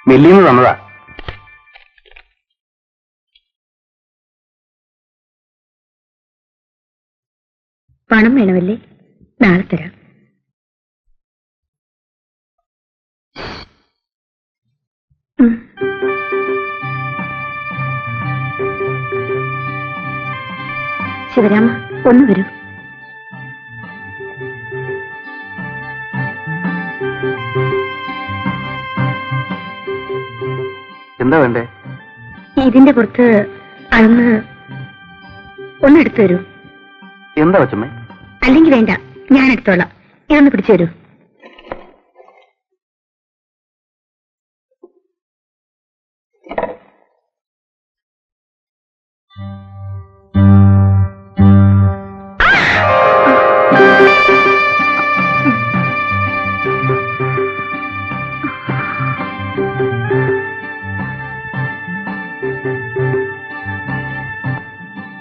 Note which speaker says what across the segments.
Speaker 1: മില്ലിന്ന് തന്നതാ.
Speaker 2: പണം വേണമല്ലേ? നാളെ തരാം. ശിവരാമ, ഒന്ന് വരൂ.
Speaker 1: എന്താ വേണ്ടേ?
Speaker 2: ഇതിന്റെ പുറത്ത് അളന്ന് ഒന്നെടുത്തു തരൂ.
Speaker 1: എന്താ കൊച്ചമ്മേ?
Speaker 2: അല്ലെങ്കിൽ വേണ്ട, ഞാൻ എടുത്തോളാം. ഇതൊന്ന് പിടിച്ചു തരൂ.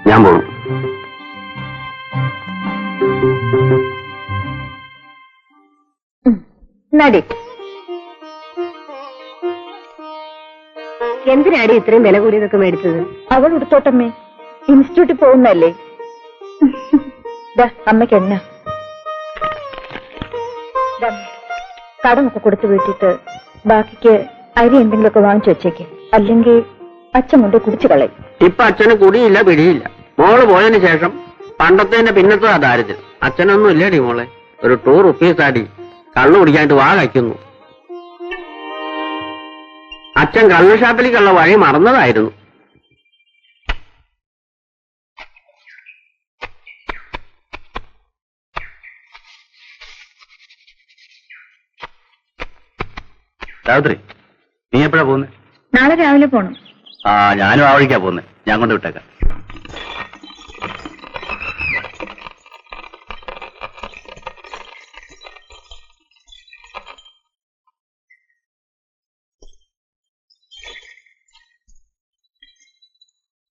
Speaker 1: ഞാൻ പോകും.
Speaker 2: നടി, എന്തിനാടി ഇത്രയും വില കൂടിയതൊക്കെ മേടിച്ചത്? അവൾ എടുത്തോട്ടമ്മേ, ഇൻസ്റ്റിറ്റ്യൂട്ടിൽ പോകുന്നല്ലേ. അമ്മയ്ക്ക് എണ്ണ കടമൊക്കെ കൊടുത്തു വീട്ടിട്ട് ബാക്കിക്ക് അരി എന്തെങ്കിലുമൊക്കെ വാങ്ങിച്ചു വെച്ചേക്ക്. അല്ലെങ്കിൽ അച്ഛൻ കൊണ്ട് കുടിച്ചു കളയും.
Speaker 3: ഇപ്പൊ അച്ഛന് കുടിയില്ല പിടിയില്ല. മോള് പോയതിനു ശേഷം പണ്ടത്തെ പിന്നത്തെ ദാരിദ്ര്യം. അച്ഛനൊന്നും ഇല്ലേടി മോളെ. ഒരു ₹2 ആടി കള്ളു കുടിക്കാനായിട്ട് വാ കഴിക്കുന്നു. അച്ഛൻ കള്ളു ഷാപ്പിലേക്കുള്ള വഴി മറന്നതായിരുന്നു.
Speaker 1: സാവിത്രി, നീ എപ്പോഴാ പോകുന്നത്?
Speaker 2: നാളെ രാവിലെ പോണം.
Speaker 1: ഞാനും ആ വഴിക്കാ പോകുന്നത്. ഞാൻ കൊണ്ട് വിട്ടേക്കാം.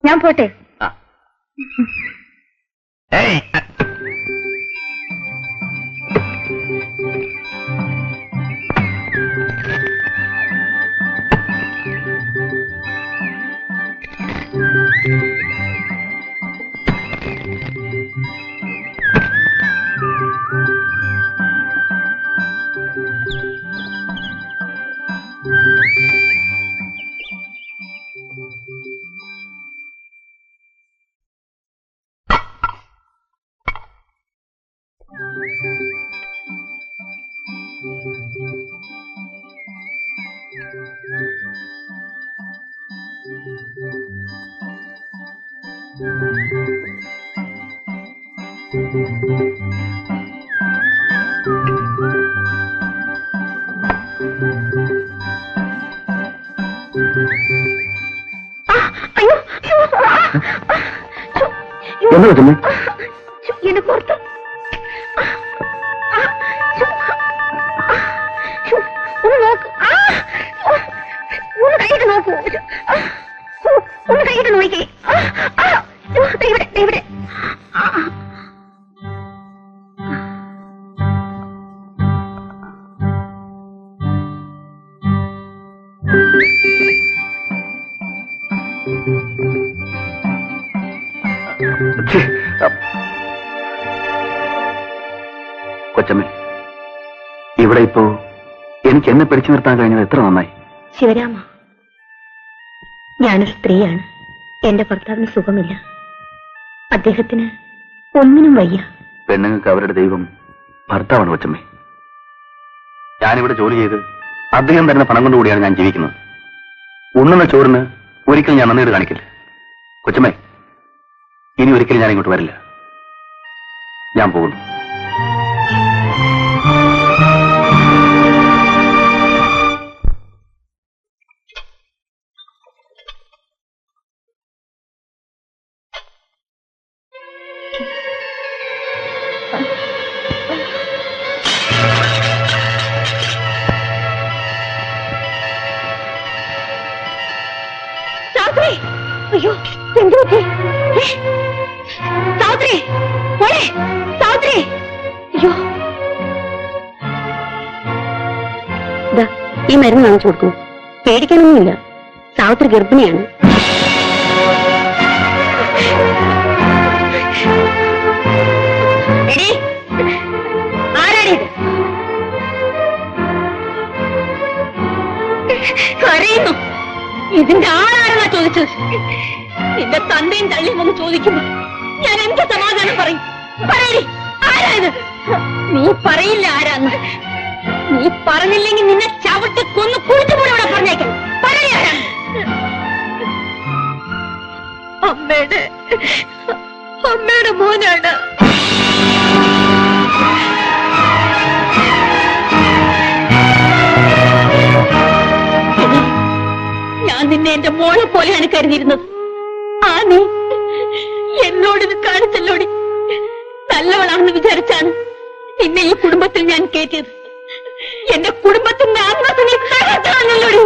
Speaker 2: ഞാൻ പോട്ടെ.
Speaker 1: ഏയ്, എന്താ കൊച്ചമ്മേ?
Speaker 2: എന്നെ പുറത്ത് ഒന്ന് നോക്കൂ. ഒന്ന് കൈയിട്ട് നോക്കൂ. ഒന്ന് കൈയിട്ട് നോക്കിക്കേ. ഇവിടെ ഇവിടെ.
Speaker 1: കൊച്ചമ്മേ, ഇവിടെ ഇപ്പോ എനിക്ക് എന്നെ പിടിച്ചു നിർത്താൻ കഴിഞ്ഞത് എത്ര നന്നായി.
Speaker 2: ശിവരാമ, ഞാനൊരു സ്ത്രീയാണ്. എന്റെ ഭർത്താവിന് സുഖമില്ല. അദ്ദേഹത്തിന് ഒന്നിനും വയ്യ.
Speaker 1: പെണ്ണുങ്ങൾക്ക് അവരുടെ ദൈവം ഭർത്താവാണ് കൊച്ചമ്മേ. ഞാനിവിടെ ജോലി ചെയ്ത് അദ്ദേഹം തരുന്ന പണം കൊണ്ടുകൂടിയാണ് ഞാൻ ജീവിക്കുന്നത്. ഉണ്ണുന്ന ചോറിന് ഒരിക്കലും ഞാൻ നന്ദിയോട് കാണിക്കില്ല. കൊച്ചമ്മേ, ഇനി ഒരിക്കലും ഞാൻ ഇങ്ങോട്ട് വരില്ല. ഞാൻ പോകുന്നു.
Speaker 2: അയ്യോ, എന്ത് പറ്റി? സാവിത്രി, മോളെ സാവിത്രി. അയ്യോ, ഈ മരുന്ന് വാങ്ങിച്ചു കൊടുക്കൂ. പേടിക്കാനൊന്നുമില്ല. സാവിത്രി ഗർഭിണിയാണ്. ആരാണിത്? കരയുന്നു. ഇതിന്റെ ആളാരെന്നാ ചോദിച്ചത്? നിന്റെ തന്തയും തള്ളിയും ഒന്ന് ചോദിക്കുന്നു. ഞാൻ എന്ത് സമാധാനം പറയും? പറയേ, ആരായത്? നീ പറയില്ല ആരാന്ന്. നീ പറഞ്ഞില്ലെങ്കിൽ നിന്നെ ചവിട്ടി കൊന്ന് കുഴിച്ചുകൂടെ ഇവിടെ പറഞ്ഞേക്കാം. പറയാ. അമ്മയുടെ മോനാണ്. ഞാൻ നിന്നെ എന്റെ മോളെ പോലെയാണ് കരുതിയിരുന്നത്. ആ നീ എന്നോടിത് കാണിച്ചല്ലോടി. നല്ലവളാണെന്ന് വിചാരിച്ചാണ് നിന്നെ ഈ കുടുംബത്തിൽ ഞാൻ കയറ്റിയത്. എന്റെ കുടുംബത്തിന്റെ ആത്മാർത്ഥ നീ തകർത്താണല്ലോടി.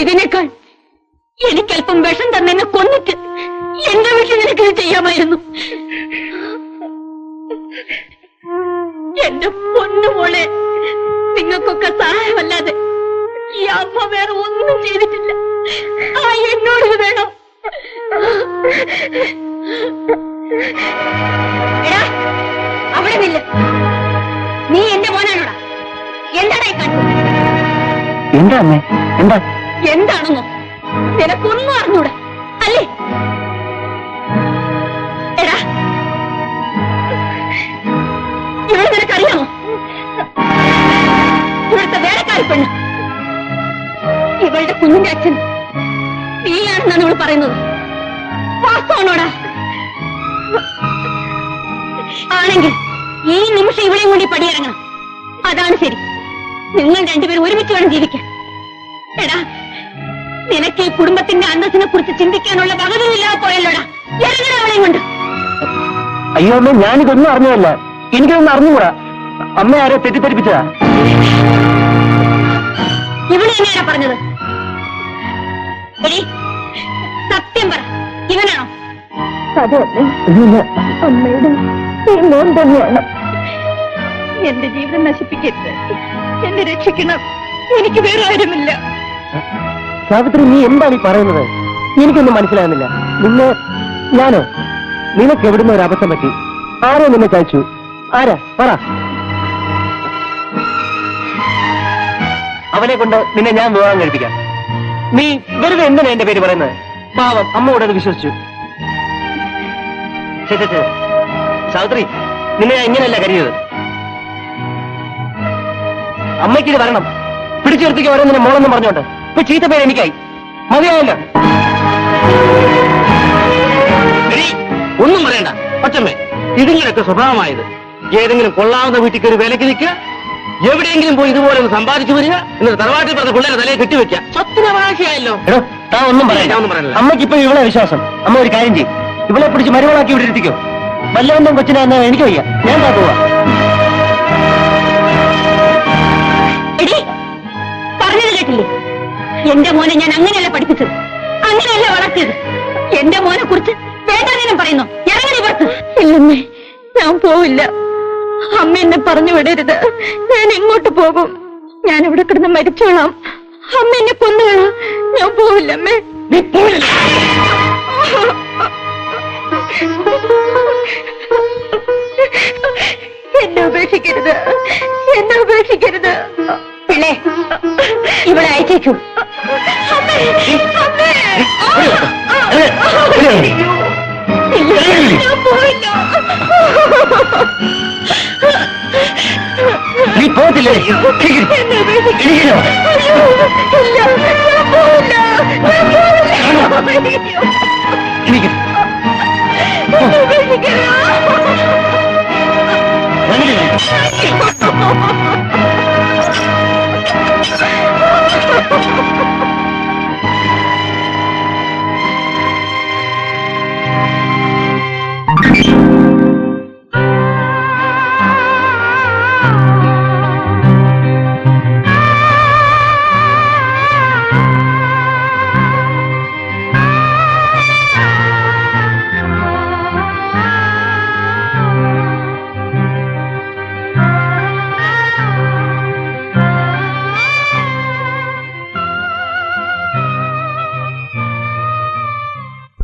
Speaker 2: ഇതിനേക്കാൾ എനിക്കല്പം വിഷം തന്നെ കൊന്നിട്ട് എന്റെ വീട്ടിൽ നിനക്കിത് ചെയ്യാമായിരുന്നു. എന്റെ പൊന്നുമോളെ, നിങ്ങൾക്കൊക്കെ സഹായമല്ലാതെ ഈ അമ്മ വേറെ ഒന്നും ചെയ്തിട്ടില്ല. ആ എന്നോട് വേണോ? എടാ, അവിടെ നില്ല. നീ എന്റെ മോനാണോടാ? എന്താടായി കണ്ടു?
Speaker 1: എന്താ അമ്മേ? എന്താ?
Speaker 2: എന്താണെന്നോ നിനക്കൊന്നും അറിഞ്ഞൂടാ അല്ലേ? എടാ, ഇവിടെ നിനക്കറിയാമോ? ഇവിടുത്തെ വേലക്കാരി പെണ്ണ്, ഇവളുടെ കുഞ്ഞിന്റെ അച്ഛൻ നീയാണെന്നാണ് ഇവള് പറയുന്നത്. വാസ്തവനോടാ? ആണെങ്കിൽ ഈ നിമിഷം ഇവിടെയും കൂടി പടിയിറങ്ങണം. അതാണ് ശരി. നിങ്ങൾ രണ്ടുപേരും ഒരുമിച്ച് വേണം ജീവിക്കാൻ. എടാ, നിനക്ക് ഈ കുടുംബത്തിന്റെ അന്തസ്സിനെ കുറിച്ച് ചിന്തിക്കാനുള്ള വകതില്ലാതെ പോയല്ലോടാ. ഇറങ്ങണ അവളെയും കൊണ്ട്.
Speaker 1: അയ്യോ അമ്മ, ഞാനിതൊന്നും അറിഞ്ഞതല്ല. എനിക്കൊന്നും അറിഞ്ഞുകൂടാ. അമ്മ ആരോ തെറ്റിദ്ധരിപ്പിച്ചതാ.
Speaker 2: ഇവിടെ എങ്ങനെയാ പറഞ്ഞത്? എടി, സത്യം പറ, ഇവനാണോ? അതെ അമ്മയുടെ മോൻ തന്നെയാണ്. എന്റെ ജീവിതം നശിപ്പിക്കരുത്. എന്നെ രക്ഷിക്കണം. എനിക്ക് വേറെ ആരുമില്ല.
Speaker 1: സാവിത്രി, നീ എന്താണ് ഈ പറയുന്നത്? എനിക്കൊന്നും മനസ്സിലാകുന്നില്ല. ഞാനോ? നിനക്ക് എവിടുന്ന ഒരു അബദ്ധം പറ്റി? ആരോ നിന്നെ ചായച്ചു? ആരാ? പറ. അവനെ കൊണ്ട് നിന്നെ ഞാൻ വിവാഹം കഴിപ്പിക്കാം. നീ വെറുതെ എന്തിനാ എന്റെ പേര് പറയുന്നത്? പാവം അമ്മയോട് അത് വിശ്വസിച്ചു. സാവിത്രി, നിന്നെ ഞാൻ ഇങ്ങനെയല്ല കരുതിയത്. അമ്മയ്ക്കിത് വരണം. പിടിച്ചു നിർത്തിക്ക് ഓരോന്നിനെ മോളെന്നും പറഞ്ഞോണ്ട് ഇപ്പൊ ചീത്ത പേര് എനിക്കായി. മതിയായല്ലോ.
Speaker 3: ഒന്നും പറയണ്ട പച്ചമ്മേ. ഇതിങ്ങനെയൊക്കെ സ്വഭാവമായത്. ഏതെങ്കിലും കൊള്ളാവുന്ന വീട്ടിൽ ഒരു വിലക്ക് നിൽക്കുക, എവിടെയെങ്കിലും പോയി ഇതുപോലെ ഒന്ന് സമ്പാദിച്ചു വരിക, എന്നിട്ട് തറവാട്ടിൽ പറഞ്ഞ പിള്ളേരെ തലയെ കെട്ടിവെക്കുക. സ്വത്തിനവകാശിയായല്ലോ.
Speaker 1: താൻ ഒന്നും പറയാനില്ല. അമ്മയ്ക്ക് ഇപ്പൊ ഇവളെ വിശ്വാസം. അമ്മ ഒരു കാര്യം ചെയ്യും, ഇവളെ പിടിച്ച് മരുമകളാക്കി ഇവിടെ ഇരുത്തിക്കോ. വല്ലവന്റെ കൊച്ചിനെ എന്നാ എനിക്ക് വയ്യ. ഞാൻ പോവാ.
Speaker 2: പറഞ്ഞത് കേട്ടില്ലേ? എന്റെ മോനെ ഞാൻ അങ്ങനെയല്ല പഠിപ്പിച്ചത്, അങ്ങനെയല്ല വളർത്തിയത്. എന്റെ മോനെ കുറിച്ച് വേണ്ടാനും പറയുന്നു. ഇറങ്ങി പുറത്ത്. ഇല്ലമ്മേ, ഞാൻ പോവില്ല. അമ്മ എന്നെ പറഞ്ഞു വിടരുത്. ഞാൻ എങ്ങോട്ട് പോകും? ഞാൻ ഇവിടെ കിടന്ന് മരിച്ചോളാം. അമ്മ എന്നെ കൊന്നുകളാം. ഞാൻ പോവില്ല അമ്മേ. എന്നെ ഉപേക്ഷിക്കരുത്, എന്നെ ഉപേക്ഷിക്കരുത്. പിള്ളേ, ഇവിടെ അയച്ചേക്കൂ.
Speaker 1: നീ പോകത്തില്ലേ? എനിക്ക്